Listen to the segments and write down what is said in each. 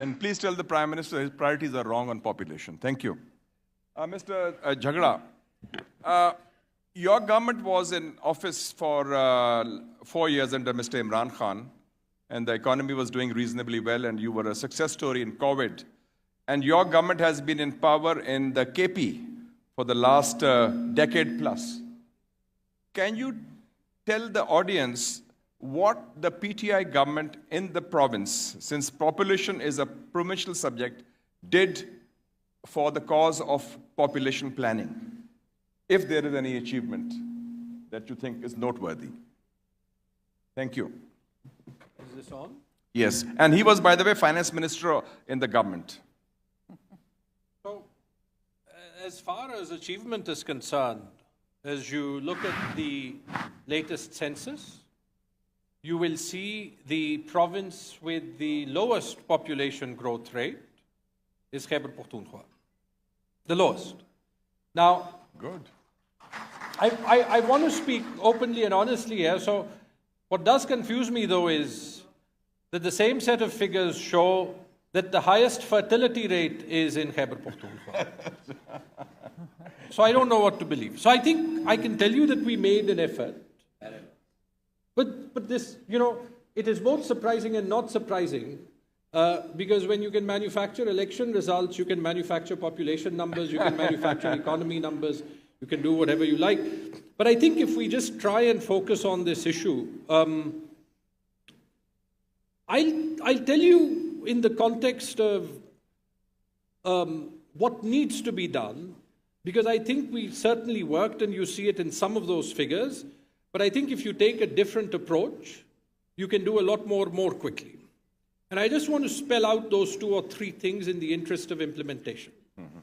And please tell the Prime Minister his priorities are wrong on population. Thank you. Mr. Jhagda, your government was in office for 4 years under Mr. Imran Khan, and the economy was doing reasonably well, and you were a success story in COVID. And your government has been in power in the KP for the last decade plus. Can you tell the audience what the PTI government in the province, since population is a provincial subject, did for the cause of population planning, if there is any achievement that you think is noteworthy? Thank you. Is this on? Yes, and he was, by the way, finance minister in the government. So, as far as achievement is concerned, as you look at the latest census, you will see the province with the lowest population growth rate is Khyber Pakhtunkhwa. The lowest. Now, good. I want to speak openly and honestly here. So, what does confuse me though is that the same set of figures show that the highest fertility rate is in Khyber Pakhtunkhwa. So I don't know what to believe. So I think I can tell you that we made an effort. But this, it is both surprising and not surprising because when you can manufacture election results, you can manufacture population numbers, you can manufacture economy numbers, you can do whatever you like. But I think if we just try and focus on this issue, I'll tell you in the context of what needs to be done, because I think we certainly worked and you see it in some of those figures. But I think if you take a different approach, you can do a lot more quickly. And I just want to spell out those 2 or 3 things in the interest of implementation. Mm-hmm.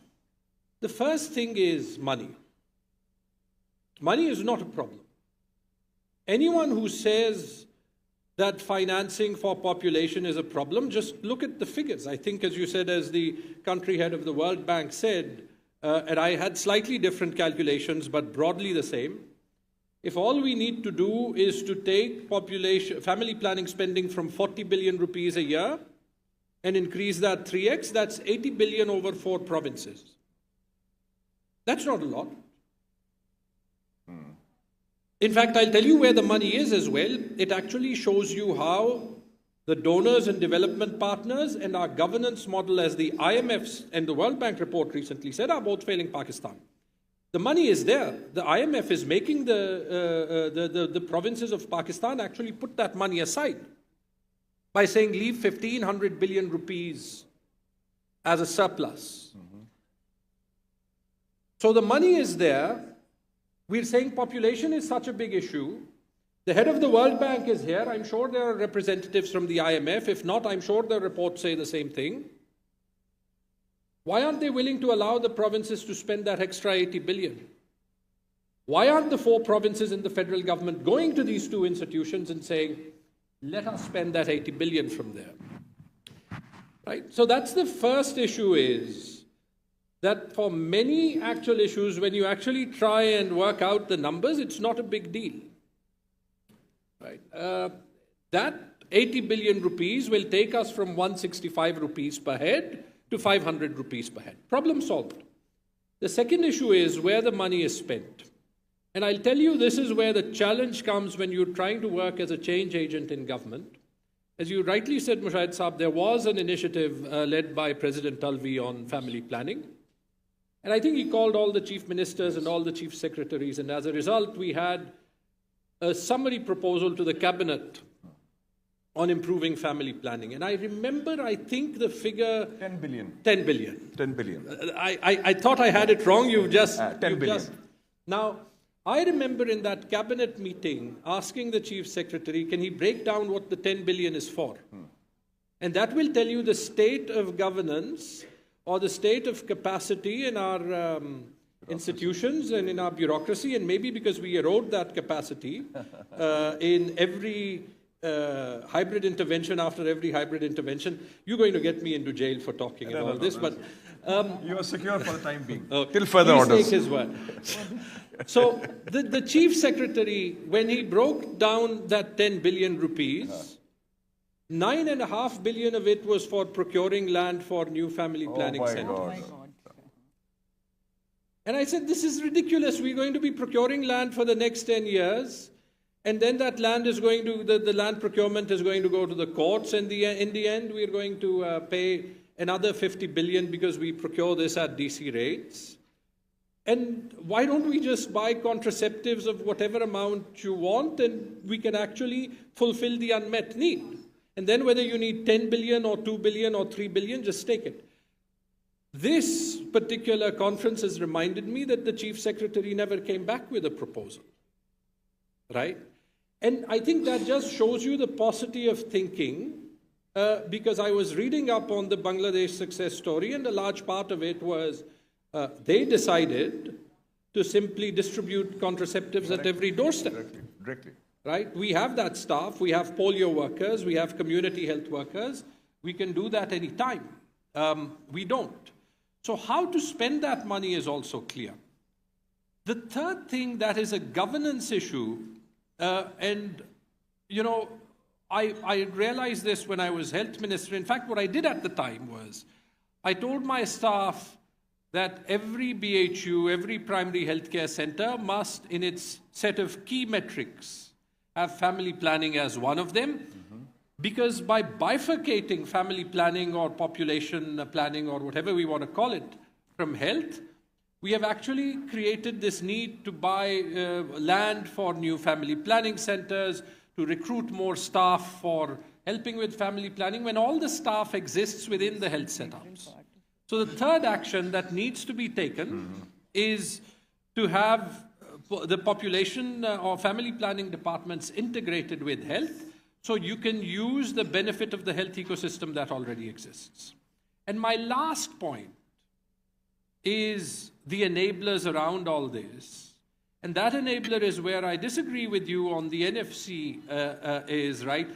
The first thing is money. Money is not a problem. Anyone who says that financing for population is a problem, just look at the figures. I think, as you said, as the country head of the World Bank said, and I had slightly different calculations, but broadly the same. If all we need to do is to take family planning spending from 40 billion rupees a year and increase that 3x, that's 80 billion over 4 provinces. That's not a lot. In fact, I'll tell you where the money is as well. It actually shows you how the donors and development partners and our governance model, as the IMF's and the World Bank report recently said, are both failing Pakistan. The money is there. The IMF is making the provinces of Pakistan actually put that money aside by saying leave 1,500 billion rupees as a surplus. Mm-hmm. So the money is there. We're saying population is such a big issue. The head of the World Bank is here. I'm sure there are representatives from the IMF. If not, I'm sure the reports say the same thing. Why aren't they willing to allow the provinces to spend that extra 80 billion? Why aren't the 4 provinces in the federal government going to these 2 institutions and saying, let us spend that 80 billion from there? Right? So that's the first issue, is that for many actual issues, when you actually try and work out the numbers, it's not a big deal. Right? That 80 billion rupees will take us from 165 rupees per head to 500 rupees per head. Problem solved. The second issue is where the money is spent. And I'll tell you, this is where the challenge comes when you're trying to work as a change agent in government. As you rightly said, Mushahid Saab, there was an initiative led by President Talvi on family planning. And I think he called all the chief ministers and all the chief secretaries. And as a result, we had a summary proposal to the cabinet on improving family planning. And I remember, I think the figure... 10 billion. 10 billion. 10 billion. I thought I had it wrong. You've just... 10 billion. Now, I remember in that cabinet meeting asking the chief secretary, can he break down what the 10 billion is for? And that will tell you the state of governance or the state of capacity in our institutions and in our bureaucracy, and maybe because we erode that capacity in every hybrid intervention after every hybrid intervention. You're going to get me into jail for talking and all this, but... you are secure for the time being, okay. Till further orders. Take his word. So the chief secretary, when he broke down that 10 billion rupees, 9.5 billion of it was for procuring land for new family planning centers. God. Oh my God. And I said, this is ridiculous. We're going to be procuring land for the next 10 years. And then that land is going to, the land procurement is going to go to the courts. And in the end, we're going to pay another 50 billion because we procure this at DC rates. And why don't we just buy contraceptives of whatever amount you want, and we can actually fulfill the unmet need? And then whether you need 10 billion or 2 billion or 3 billion, just take it. This particular conference has reminded me that the Chief Secretary never came back with a proposal, right? And I think that just shows you the paucity of thinking, because I was reading up on the Bangladesh success story, and a large part of it was they decided to simply distribute contraceptives at every doorstep. Directly. Right? We have that staff, we have polio workers, we have community health workers. We can do that any time. We don't. So how to spend that money is also clear. The third thing that is a governance issue, and you know, I realized this when I was health minister. In fact, what I did at the time was, I told my staff that every BHU, every primary healthcare center must, in its set of key metrics, have family planning as one of them. Because by bifurcating family planning or population planning or whatever we want to call it from health, we have actually created this need to buy land for new family planning centers, to recruit more staff for helping with family planning, when all the staff exists within the health setups. So the third action that needs to be taken is to have the population or family planning departments integrated with health, so you can use the benefit of the health ecosystem that already exists. And my last point is the enablers around all this. And that enabler is where I disagree with you on the NFC is, right?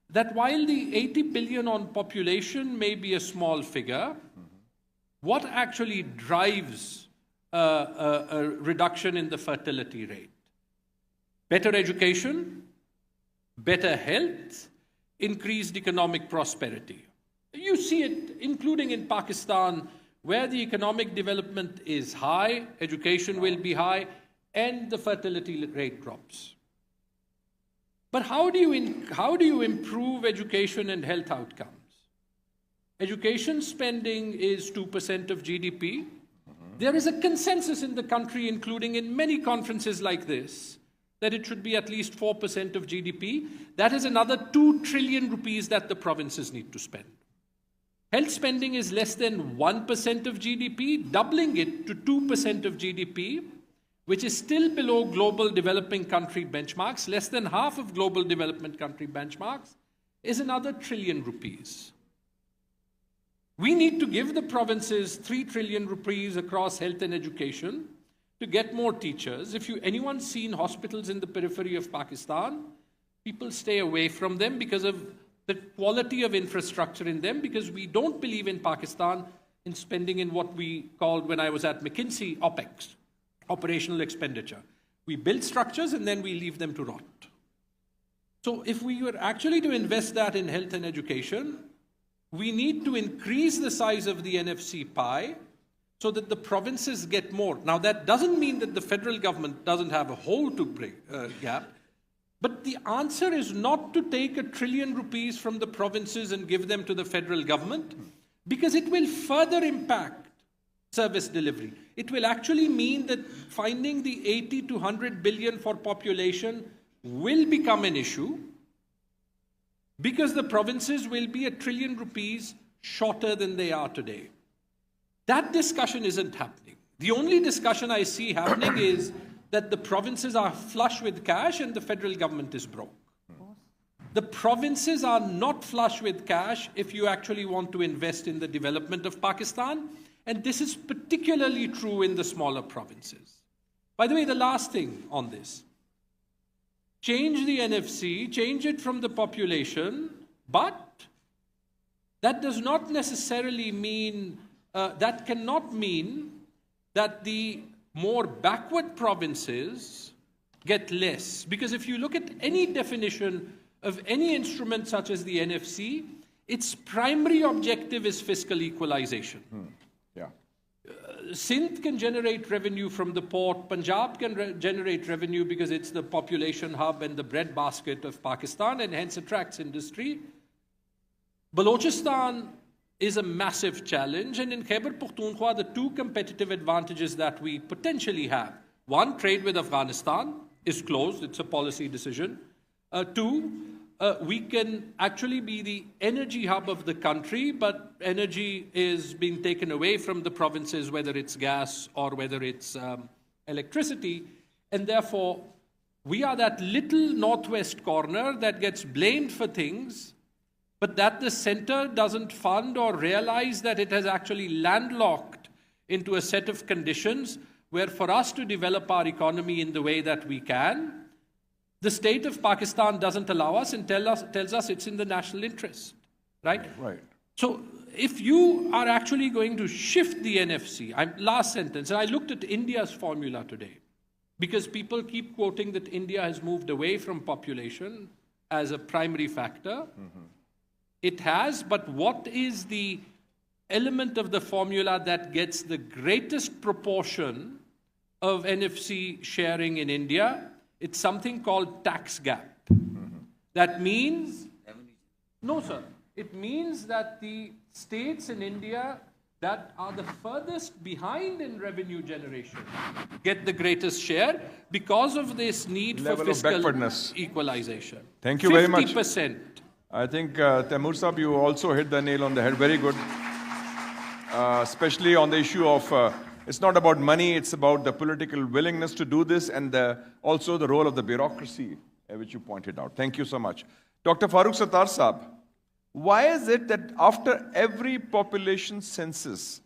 That while the 80 billion on population may be a small figure, what actually drives a reduction in the fertility rate? Better education, better health, increased economic prosperity. You see it, including in Pakistan, where the economic development is high, education will be high, and the fertility rate drops. But how do you improve education and health outcomes? Education spending is 2% of GDP. There is a consensus in the country, including in many conferences like this, that it should be at least 4% of GDP. That is another 2 trillion rupees that the provinces need to spend. Health spending is less than 1% of GDP, doubling it to 2% of GDP, which is still below global developing country benchmarks, less than half of global development country benchmarks, is another 1 trillion rupees. We need to give the provinces 3 trillion rupees across health and education to get more teachers. If anyone's seen hospitals in the periphery of Pakistan, people stay away from them because of the quality of infrastructure in them, because we don't believe in Pakistan in spending in what we called, when I was at McKinsey, OPEX, operational expenditure. We build structures and then we leave them to rot. So if we were actually to invest that in health and education, we need to increase the size of the NFC pie so that the provinces get more. Now, that doesn't mean that the federal government doesn't have a hole to gap, but the answer is not to take 1 trillion rupees from the provinces and give them to the federal government, because it will further impact service delivery. It will actually mean that finding the 80 to 100 billion for population will become an issue, because the provinces will be 1 trillion rupees shorter than they are today. That discussion isn't happening. The only discussion I see happening is that the provinces are flush with cash and the federal government is broke. The provinces are not flush with cash if you actually want to invest in the development of Pakistan, and this is particularly true in the smaller provinces. By the way, the last thing on this, change the NFC, change it from the population, but that does not necessarily mean, that cannot mean that the more backward provinces get less. Because if you look at any definition of any instrument such as the NFC, its primary objective is fiscal equalization. Yeah. Sindh can generate revenue from the port. Punjab can generate revenue because it's the population hub and the breadbasket of Pakistan and hence attracts industry. Balochistan is a massive challenge, and in Khyber Pakhtunkhwa, the two competitive advantages that we potentially have. One, trade with Afghanistan is closed, it's a policy decision. Two, we can actually be the energy hub of the country, but energy is being taken away from the provinces, whether it's gas or whether it's electricity, and therefore we are that little northwest corner that gets blamed for things, but that the center doesn't fund or realize that it has actually landlocked into a set of conditions where for us to develop our economy in the way that we can, the state of Pakistan doesn't allow us and tells us it's in the national interest, right? Right. So if you are actually going to shift the NFC, last sentence, and I looked at India's formula today, because people keep quoting that India has moved away from population as a primary factor. It has, but what is the element of the formula that gets the greatest proportion of NFC sharing in India? It's something called tax gap. That means, no sir, it means that the states in India that are the furthest behind in revenue generation get the greatest share because of this need Level for of fiscal backwardness. equalization. Thank you very much. 50%. I think, Taimur Saab, you also hit the nail on the head. Very good. Especially on the issue of, it's not about money, it's about the political willingness to do this and also the role of the bureaucracy, which you pointed out. Thank you so much. Dr. Farooq Sattar Saab, why is it that after every population census,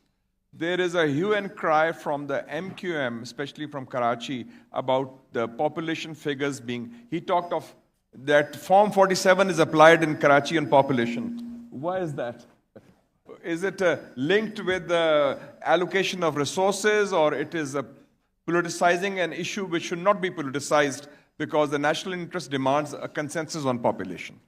there is a hue and cry from the MQM, especially from Karachi, about the population figures being, he talked of that Form 47 is applied in Karachi on population. Why is that? Is it linked with the allocation of resources, or it is politicizing an issue which should not be politicized because the national interest demands a consensus on population?